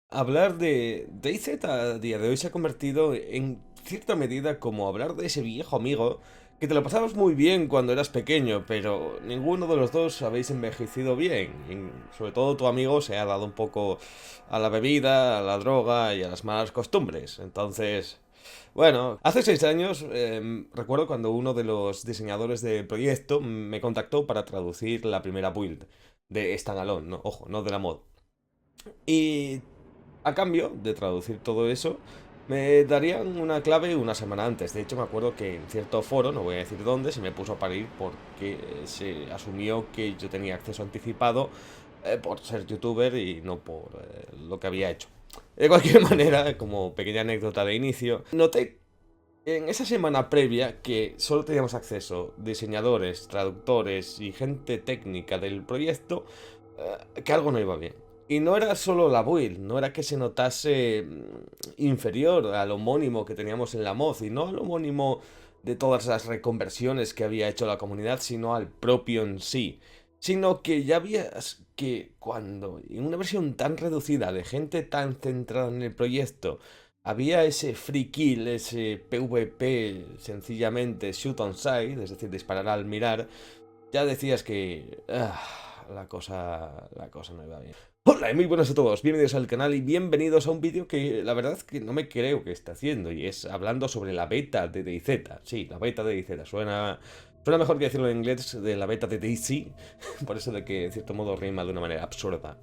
Hablar de DayZ a día de hoy se ha convertido en cierta medida como hablar de ese viejo amigo que te lo pasabas muy bien cuando eras pequeño, pero ninguno de los dos habéis envejecido bien. Y sobre todo tu amigo se ha dado un poco a la bebida, a la droga y a las malas costumbres. Entonces, bueno, hace 6 años recuerdo cuando uno de los diseñadores del proyecto me contactó para traducir la primera build de Standalone, no, ojo, no de la mod. Y a cambio de traducir todo eso, me darían una clave una semana antes. De hecho, me acuerdo que en cierto foro, no voy a decir dónde, se me puso a parir porque se asumió que yo tenía acceso anticipado por ser youtuber y no por lo que había hecho. De cualquier manera, como pequeña anécdota de inicio, noté en esa semana previa que solo teníamos acceso diseñadores, traductores y gente técnica del proyecto, que algo no iba bien. Y no era solo la build, no era que se notase inferior al homónimo que teníamos en la mod, y no al homónimo de todas las reconversiones que había hecho la comunidad, sino al propio en sí. Sino que ya veías que cuando en una versión tan reducida de gente tan centrada en el proyecto había ese free kill, ese PvP sencillamente shoot on sight, es decir, disparar al mirar, ya decías que la cosa no iba bien. Hola y muy buenas a todos, bienvenidos al canal y bienvenidos a un vídeo que la verdad es que no me creo que esté haciendo, y es hablando sobre la beta de DayZ. Sí, la beta de DayZ, suena mejor que decirlo en inglés, de la beta de DayZ, por eso de que en cierto modo rima de una manera absurda.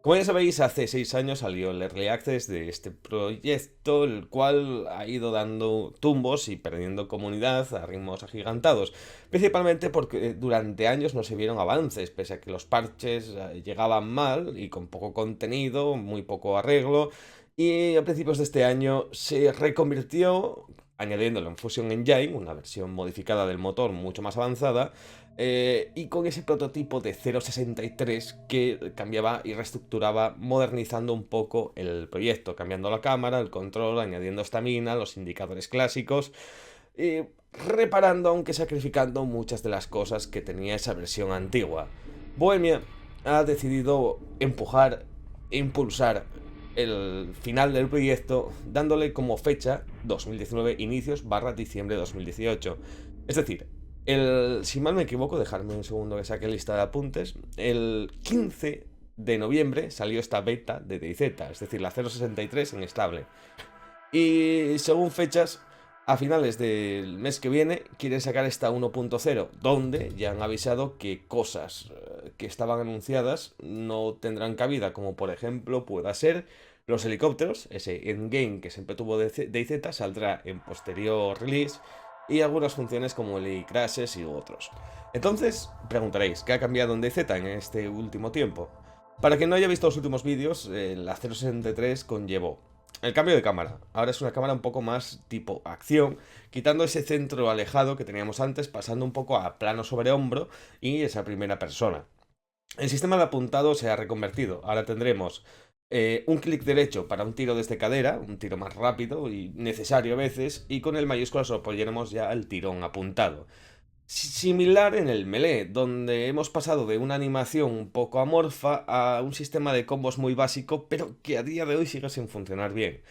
Como ya sabéis, hace 6 años salió el Early Access de este proyecto, el cual ha ido dando tumbos y perdiendo comunidad a ritmos agigantados, principalmente porque durante años no se vieron avances, pese a que los parches llegaban mal y con poco contenido, muy poco arreglo, y a principios de este año se reconvirtió, añadiéndolo en Fusion Engine, una versión modificada del motor mucho más avanzada, y con ese prototipo de 0.63 que cambiaba y reestructuraba, modernizando un poco el proyecto, cambiando la cámara, el control, añadiendo estamina, los indicadores clásicos, y reparando, aunque sacrificando muchas de las cosas que tenía esa versión antigua. Bohemia ha decidido empujar e impulsar el final del proyecto, dándole como fecha 2019 inicios barra diciembre de 2018. Es decir, si mal me equivoco, dejarme un segundo que saque lista de apuntes, el 15 de noviembre salió esta beta de DayZ, es decir, la 0.63 en estable. Y según fechas, a finales del mes que viene quieren sacar esta 1.0, donde ya han avisado que cosas que estaban anunciadas no tendrán cabida, como por ejemplo pueda ser los helicópteros. Ese endgame que siempre tuvo DayZ saldrá en posterior release, y algunas funciones como el crashes y otros. Entonces, preguntaréis, ¿qué ha cambiado en DayZ en este último tiempo? Para quien no haya visto los últimos vídeos, la 0.63 conllevó el cambio de cámara. Ahora es una cámara un poco más tipo acción, quitando ese centro alejado que teníamos antes, pasando un poco a plano sobre hombro y esa primera persona. El sistema de apuntado se ha reconvertido. Ahora tendremos un clic derecho para un tiro desde cadera, un tiro más rápido y necesario a veces, y con el mayúscula apoyaremos ya el tirón apuntado. Similar en el melee, donde hemos pasado de una animación un poco amorfa a un sistema de combos muy básico, pero que a día de hoy sigue sin funcionar bien.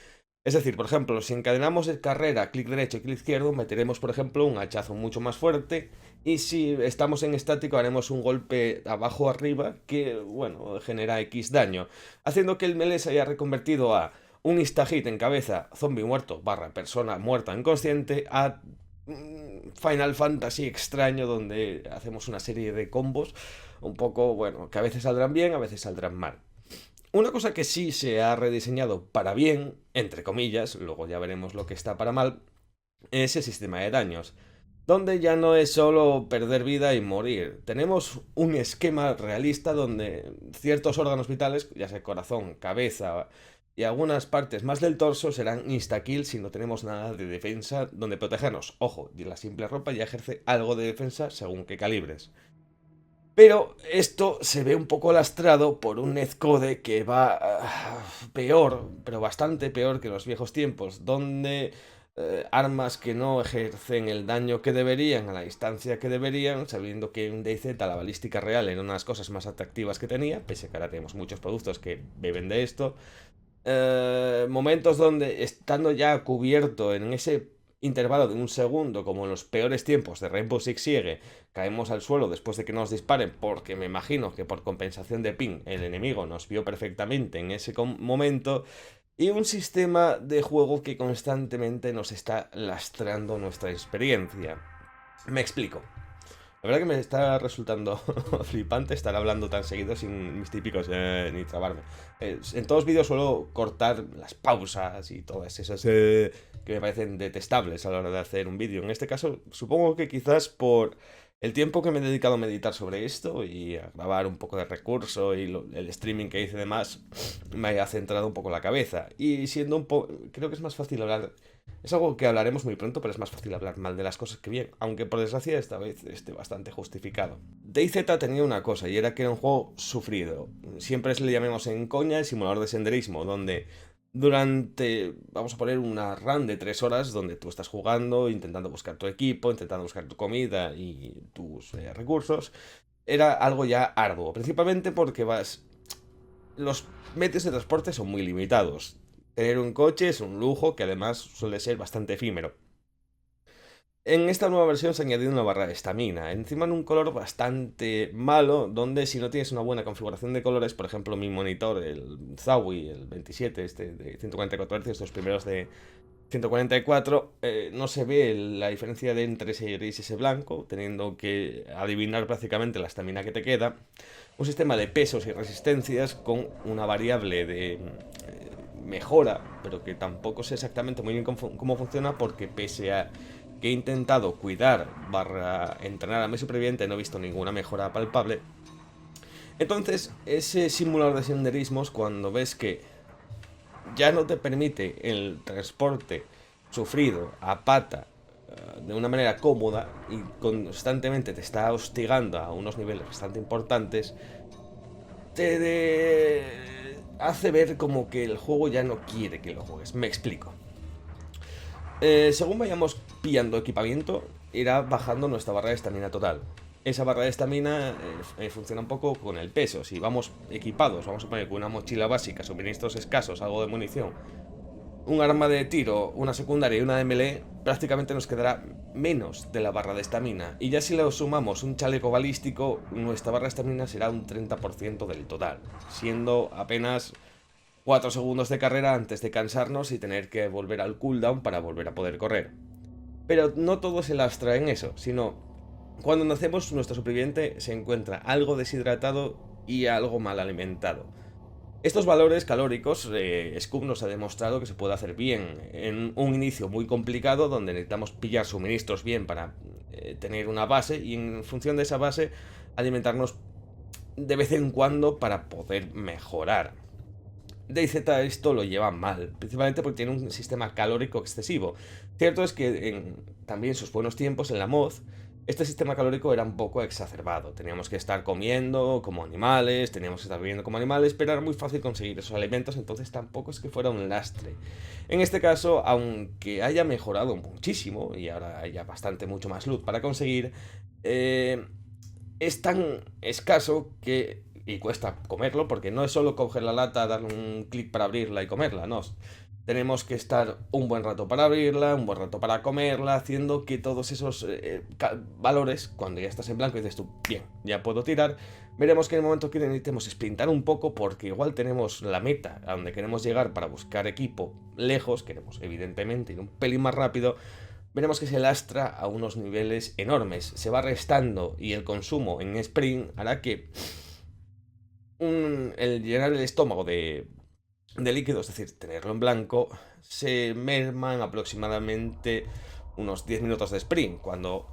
Es decir, por ejemplo, si encadenamos de carrera clic derecho y clic izquierdo, meteremos, por ejemplo, un hachazo mucho más fuerte, y si estamos en estático haremos un golpe abajo arriba que, bueno, genera X daño, haciendo que el melee se haya reconvertido a un insta-hit en cabeza, zombie muerto barra persona muerta inconsciente, a Final Fantasy extraño donde hacemos una serie de combos un poco, bueno, que a veces saldrán bien, a veces saldrán mal. Una cosa que sí se ha rediseñado para bien, entre comillas, luego ya veremos lo que está para mal, es el sistema de daños, donde ya no es solo perder vida y morir. Tenemos un esquema realista donde ciertos órganos vitales, ya sea corazón, cabeza y algunas partes más del torso, serán insta-kill si no tenemos nada de defensa donde protegernos. Ojo, y la simple ropa ya ejerce algo de defensa según qué calibres. Pero esto se ve un poco lastrado por un netcode que va peor, pero bastante peor que los viejos tiempos, donde armas que no ejercen el daño que deberían a la distancia que deberían, sabiendo que en DayZ la balística real era una de las cosas más atractivas que tenía, pese a que ahora tenemos muchos productos que beben de esto, Momentos donde, estando ya cubierto en ese intervalo de un segundo, como en los peores tiempos de Rainbow Six Siege, caemos al suelo después de que nos disparen, porque me imagino que por compensación de ping el enemigo nos vio perfectamente en ese momento, y un sistema de juego que constantemente nos está lastrando nuestra experiencia. Me explico. La verdad que me está resultando flipante estar hablando tan seguido sin mis típicos ni trabarme. En todos los vídeos suelo cortar las pausas y todas esas que me parecen detestables a la hora de hacer un vídeo. En este caso, supongo que quizás por el tiempo que me he dedicado a meditar sobre esto y a grabar un poco de recurso y el streaming que hice demás, me haya centrado un poco la cabeza. Y siendo un poco... Creo que es más fácil hablar. Es algo que hablaremos muy pronto, pero es más fácil hablar mal de las cosas que bien, aunque por desgracia esta vez esté bastante justificado. DayZ tenía una cosa, y era que era un juego sufrido. Siempre se le llamemos en coña el simulador de senderismo, donde durante, vamos a poner una run de 3 horas, donde tú estás jugando, intentando buscar tu equipo, intentando buscar tu comida y tus recursos, era algo ya arduo, principalmente porque los medios de transporte son muy limitados. Tener un coche es un lujo que además suele ser bastante efímero. En esta nueva versión se ha añadido una barra de estamina, encima en un color bastante malo, donde si no tienes una buena configuración de colores, por ejemplo mi monitor, el Zowie, el 27, este de 144 Hz, estos primeros de 144, no se ve la diferencia de entre ese gris y ese blanco, teniendo que adivinar prácticamente la estamina que te queda. Un sistema de pesos y resistencias con una variable de mejora, pero que tampoco sé exactamente muy bien cómo funciona, porque pese a que he intentado cuidar barra entrenar a mi superviviente, no he visto ninguna mejora palpable. Entonces, ese simulador de senderismos, cuando ves que ya no te permite el transporte sufrido a pata de una manera cómoda y constantemente te está hostigando a unos niveles bastante importantes, hace ver como que el juego ya no quiere que lo juegues. Me explico. Según vayamos pillando equipamiento, irá bajando nuestra barra de estamina total. Esa barra de estamina funciona un poco con el peso. Si vamos equipados, vamos a poner con una mochila básica, suministros escasos, algo de munición, un arma de tiro, una secundaria y una de melee, prácticamente nos quedará menos de la barra de estamina. Y ya si le sumamos un chaleco balístico, nuestra barra de estamina será un 30% del total, siendo apenas 4 segundos de carrera antes de cansarnos y tener que volver al cooldown para volver a poder correr. Pero no todo se lastra en eso, sino cuando nacemos nuestro superviviente se encuentra algo deshidratado y algo mal alimentado. Estos valores calóricos, Scoob nos ha demostrado que se puede hacer bien en un inicio muy complicado, donde necesitamos pillar suministros bien para tener una base, y en función de esa base alimentarnos de vez en cuando para poder mejorar. DayZ esto lo lleva mal, principalmente porque tiene un sistema calórico excesivo. Cierto es que también en sus buenos tiempos en la mod, este sistema calórico era un poco exacerbado. Teníamos que estar comiendo como animales, teníamos que estar viviendo como animales, pero era muy fácil conseguir esos alimentos, entonces tampoco es que fuera un lastre. En este caso, aunque haya mejorado muchísimo y ahora haya bastante mucho más loot para conseguir, es tan escaso que... y cuesta comerlo, porque no es solo coger la lata, darle un clic para abrirla y comerla, no. Tenemos que estar un buen rato para abrirla, un buen rato para comerla, haciendo que todos esos valores, cuando ya estás en blanco y dices tú, bien, ya puedo tirar, veremos que en el momento que necesitemos sprintar un poco, porque igual tenemos la meta a donde queremos llegar para buscar equipo lejos, queremos evidentemente ir un pelín más rápido, veremos que se lastra a unos niveles enormes, se va restando, y el consumo en sprint hará que el llenar el estómago de líquido, es decir, tenerlo en blanco, se merman aproximadamente unos 10 minutos de sprint, cuando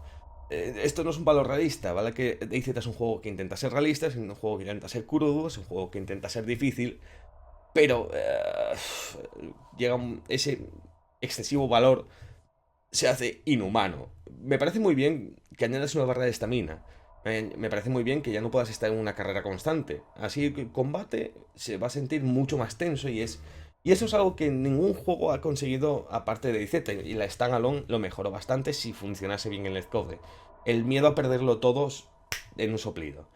esto no es un valor realista, ¿vale? Que DayZ es un juego que intenta ser realista, es un juego que intenta ser crudo, es un juego que intenta ser difícil, pero llega ese excesivo valor se hace inhumano. Me parece muy bien que añadas una barra de estamina. Me parece muy bien que ya no puedas estar en una carrera constante. Así que el combate se va a sentir mucho más tenso, y eso es algo que ningún juego ha conseguido aparte de DayZ, y la Standalone lo mejoró bastante si funcionase bien el netcode. El miedo a perderlo todo en un soplido.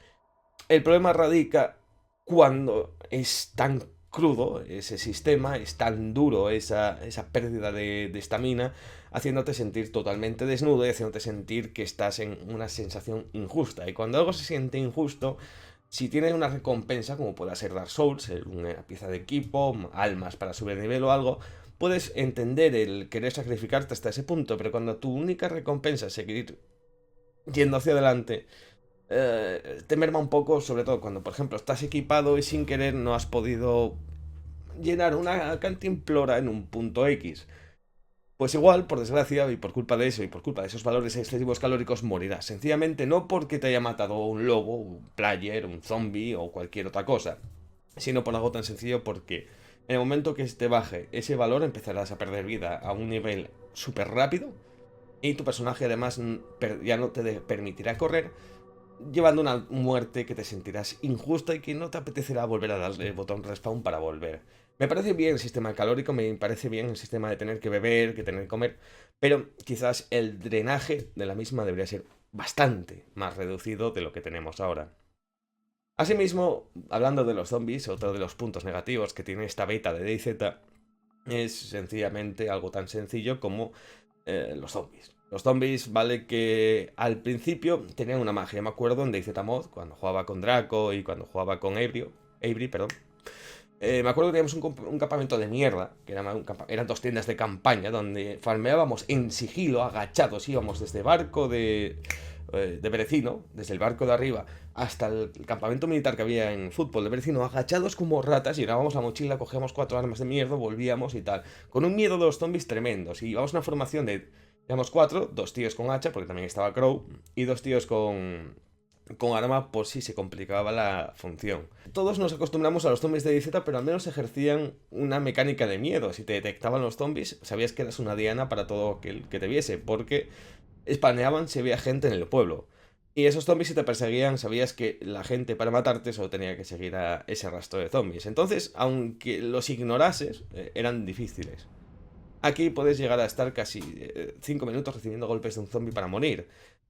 El problema radica cuando es tan crudo ese sistema, es tan duro esa pérdida de estamina, haciéndote sentir totalmente desnudo y haciéndote sentir que estás en una sensación injusta. Y cuando algo se siente injusto, si tienes una recompensa, como pueda ser Dark Souls, una pieza de equipo, almas para subir de nivel o algo, puedes entender el querer sacrificarte hasta ese punto, pero cuando tu única recompensa es seguir yendo hacia adelante, te merma un poco, sobre todo cuando, por ejemplo, estás equipado y sin querer no has podido llenar una cantimplora en un punto X. Pues igual, por desgracia, y por culpa de eso, y por culpa de esos valores excesivos calóricos, morirás. Sencillamente no porque te haya matado un lobo, un player, un zombie o cualquier otra cosa, sino por algo tan sencillo porque en el momento que te baje ese valor empezarás a perder vida a un nivel súper rápido y tu personaje además ya no te permitirá correr, llevando una muerte que te sentirás injusta y que no te apetecerá volver a darle el botón respawn para volver. Me parece bien el sistema calórico, me parece bien el sistema de tener que beber, que tener que comer, pero quizás el drenaje de la misma debería ser bastante más reducido de lo que tenemos ahora. Asimismo, hablando de los zombies, otro de los puntos negativos que tiene esta beta de DayZ es sencillamente algo tan sencillo como los zombies. Los zombies, vale que al principio tenían una magia. Me acuerdo en DayZ Mod, cuando jugaba con Draco y cuando jugaba con Avery, perdón. Me acuerdo que teníamos un campamento de mierda, que eran 2 tiendas de campaña, donde farmeábamos en sigilo, agachados, íbamos desde barco de Berecino, desde el barco de arriba, hasta el campamento militar que había en fútbol de Berecino, agachados como ratas, llenábamos la mochila, cogíamos 4 armas de mierda, volvíamos y tal, con un miedo de los zombies tremendos, y íbamos a una formación de, digamos, 4, 2 tíos con hacha, porque también estaba Crow, y 2 tíos con arma por si se complicaba la función. Todos nos acostumbramos a los zombies de DayZ, pero al menos ejercían una mecánica de miedo. Si te detectaban los zombies, sabías que eras una diana para todo aquel que te viese, porque spaneaban si había gente en el pueblo. Y esos zombies, si te perseguían, sabías que la gente para matarte solo tenía que seguir a ese rastro de zombies. Entonces, aunque los ignorases, eran difíciles. Aquí puedes llegar a estar casi 5 minutos recibiendo golpes de un zombie para morir.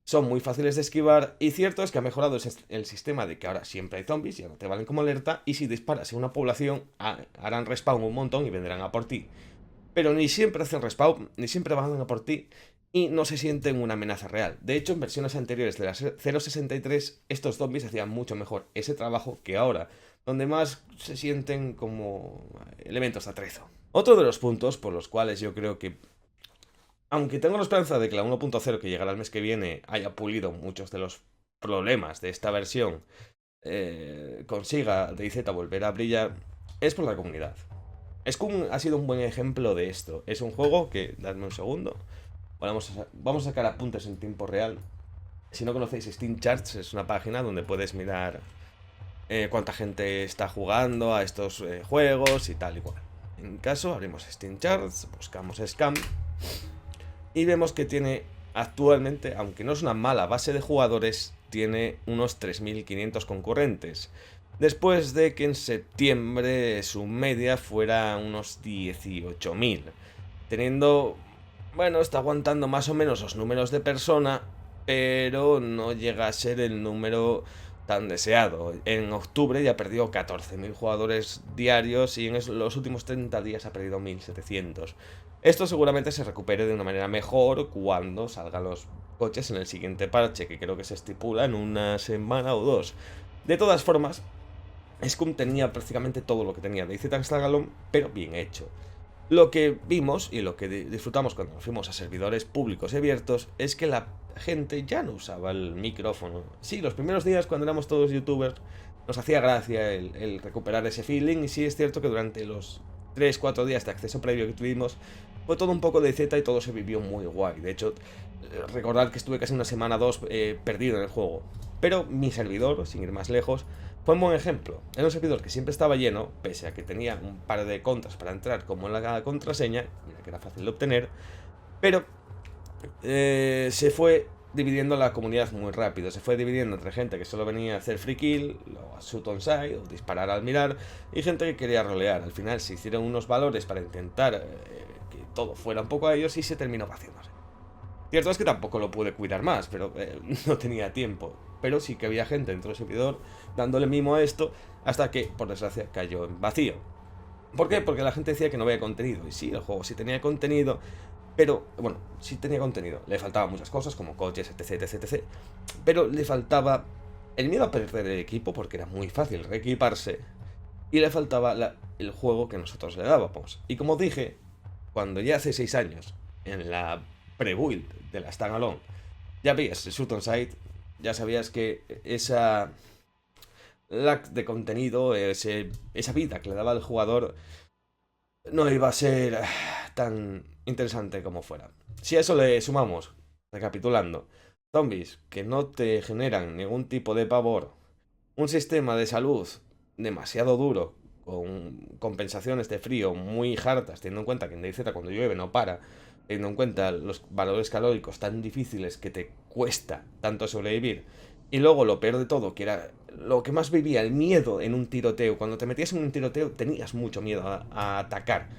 Son muy fáciles de esquivar y cierto es que ha mejorado el sistema de que ahora siempre hay zombies, ya no te valen como alerta y si disparas en una población harán respawn un montón y vendrán a por ti. Pero ni siempre hacen respawn, ni siempre van a por ti y no se sienten una amenaza real. De hecho, en versiones anteriores de la 0.63 estos zombies hacían mucho mejor ese trabajo que ahora, donde más se sienten como elementos de atrezo. Otro de los puntos por los cuales yo creo que, aunque tengo la esperanza de que la 1.0 que llegará el mes que viene haya pulido muchos de los problemas de esta versión, consiga DayZ volver a brillar, es por la comunidad. Scum ha sido un buen ejemplo de esto. Es un juego que, dadme un segundo, vamos a sacar apuntes en tiempo real. Si no conocéis Steam Charts, es una página donde puedes mirar cuánta gente está jugando a estos juegos y tal y cual. En caso, abrimos Steam Charts, buscamos Scum y vemos que tiene actualmente, aunque no es una mala base de jugadores, tiene unos 3.500 concurrentes. Después de que en septiembre su media fuera unos 18.000. Teniendo, bueno, está aguantando más o menos los números de persona, pero no llega a ser el número tan deseado. En octubre ya perdió 14.000 jugadores diarios y en los últimos 30 días ha perdido 1.700. Esto seguramente se recupere de una manera mejor cuando salgan los coches en el siguiente parche, que creo que se estipula en una semana o 2. De todas formas, Scum tenía prácticamente todo lo que tenía de DayZ Galón, pero bien hecho. Lo que vimos y lo que disfrutamos cuando nos fuimos a servidores públicos y abiertos es que la gente ya no usaba el micrófono. Sí, los primeros días cuando éramos todos youtubers nos hacía gracia el recuperar ese feeling y sí es cierto que durante los 3-4 días de acceso previo que tuvimos fue todo un poco de Z y todo se vivió muy guay. De hecho, recordad que estuve casi una semana o 2 perdido en el juego. Pero mi servidor, sin ir más lejos, fue un buen ejemplo. Era un servidor que siempre estaba lleno, pese a que tenía un par de contras para entrar, como en la contraseña, mira que era fácil de obtener, pero se fue dividiendo la comunidad muy rápido. Se fue dividiendo entre gente que solo venía a hacer free kill, o a shoot on sight, o disparar al mirar, y gente que quería rolear. Al final se hicieron unos valores para intentar que todo fuera un poco a ellos y se terminó vaciándose. Cierto es que tampoco lo pude cuidar más, pero no tenía tiempo. Pero sí que había gente dentro del servidor dándole mimo a esto, hasta que, por desgracia, cayó en vacío. ¿Por qué? Porque la gente decía que no había contenido. Y sí, el juego sí tenía contenido, pero, bueno, sí tenía contenido. Le faltaban muchas cosas, como coches, etc, etc, etc. Pero le faltaba el miedo a perder el equipo, porque era muy fácil reequiparse. Y le faltaba el juego que nosotros le dábamos. Y como dije, cuando ya hace 6 años, en la pre-build de la Standalone, ya veías el Shoot on Sight, ya sabías que esa lack de contenido, esa vida que le daba al jugador, no iba a ser tan interesante como fuera. Si a eso le sumamos, recapitulando, zombies que no te generan ningún tipo de pavor, un sistema de salud demasiado duro, con compensaciones de frío muy hartas, teniendo en cuenta que en DayZ cuando llueve no para, teniendo en cuenta los valores calóricos tan difíciles que te cuesta tanto sobrevivir, y luego lo peor de todo, que era lo que más vivía, el miedo en un tiroteo. Cuando te metías en un tiroteo tenías mucho miedo a atacar.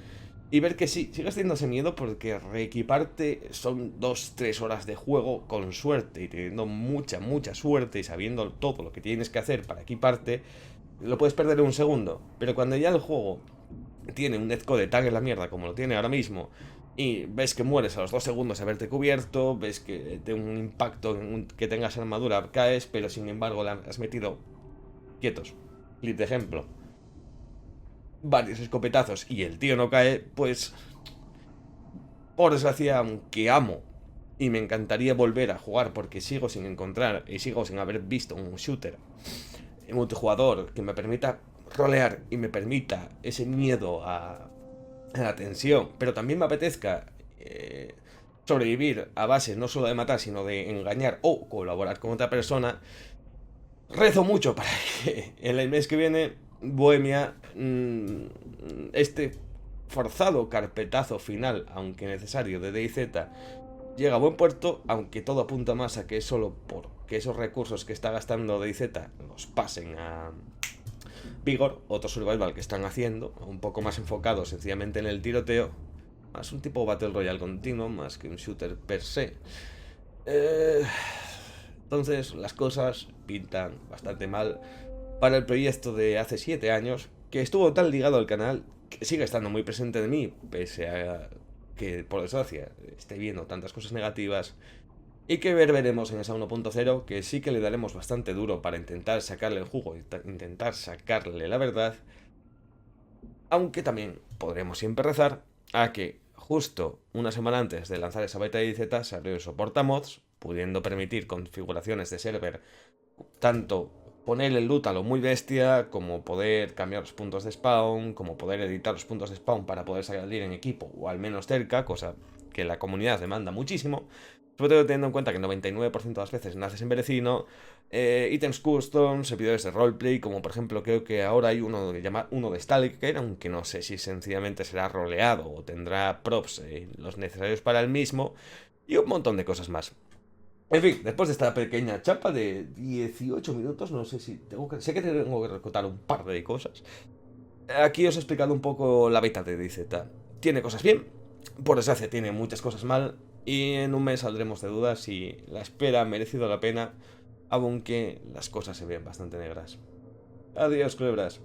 Y ver que sí, sigues teniendo ese miedo porque reequiparte son 2-3 horas de juego con suerte y teniendo mucha, mucha suerte y sabiendo todo lo que tienes que hacer para equiparte, lo puedes perder en un segundo. Pero cuando ya el juego tiene un netcode tag en la mierda como lo tiene ahora mismo y ves que mueres a los 2 segundos de haberte cubierto, ves que de un impacto que tengas armadura caes, pero sin embargo la has metido quietos. Clip de ejemplo. Varios escopetazos y el tío no cae, pues por desgracia, aunque amo y me encantaría volver a jugar porque sigo sin encontrar y sigo sin haber visto un shooter multijugador que me permita rolear y me permita ese miedo a la tensión, pero también me apetezca sobrevivir a base no solo de matar, sino de engañar o colaborar con otra persona, rezo mucho para que en el mes que viene Bohemia, este forzado carpetazo final, aunque necesario, de DayZ, llega a buen puerto, aunque todo apunta más a que es solo porque esos recursos que está gastando DayZ los pasen a Vigor, otro survival que están haciendo, un poco más enfocado sencillamente en el tiroteo, más un tipo Battle Royale continuo, más que un shooter per se. Entonces las cosas pintan bastante mal para el proyecto de hace 7 años, que estuvo tan ligado al canal, que sigue estando muy presente de mí, pese a que, por desgracia, esté viendo tantas cosas negativas, y que veremos en esa 1.0, que sí que le daremos bastante duro para intentar sacarle el jugo, intentar sacarle la verdad, aunque también podremos siempre rezar a que justo una semana antes de lanzar esa beta de DayZ se abrió el soporte a mods, pudiendo permitir configuraciones de server, tanto poner el loot a lo muy bestia, como poder cambiar los puntos de spawn, como poder editar los puntos de spawn para poder salir en equipo o al menos cerca, cosa que la comunidad demanda muchísimo, sobre todo teniendo en cuenta que el 99% de las veces naces en Berecino, ítems custom, servidores de roleplay, como por ejemplo creo que ahora hay uno de Stalker, aunque no sé si sencillamente será roleado o tendrá props los necesarios para el mismo, y un montón de cosas más. En fin, después de esta pequeña chapa de 18 minutos, no sé si sé que tengo que recortar un par de cosas. Aquí os he explicado un poco la beta de DayZ. Tiene cosas bien, por desgracia tiene muchas cosas mal, y en un mes saldremos de dudas si la espera ha merecido la pena, aunque las cosas se ven bastante negras. Adiós, culebras.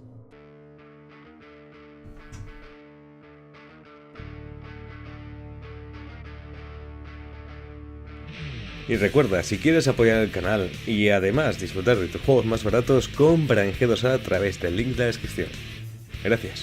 Y recuerda, si quieres apoyar el canal y además disfrutar de tus juegos más baratos, compra en G2A a través del link de la descripción. Gracias.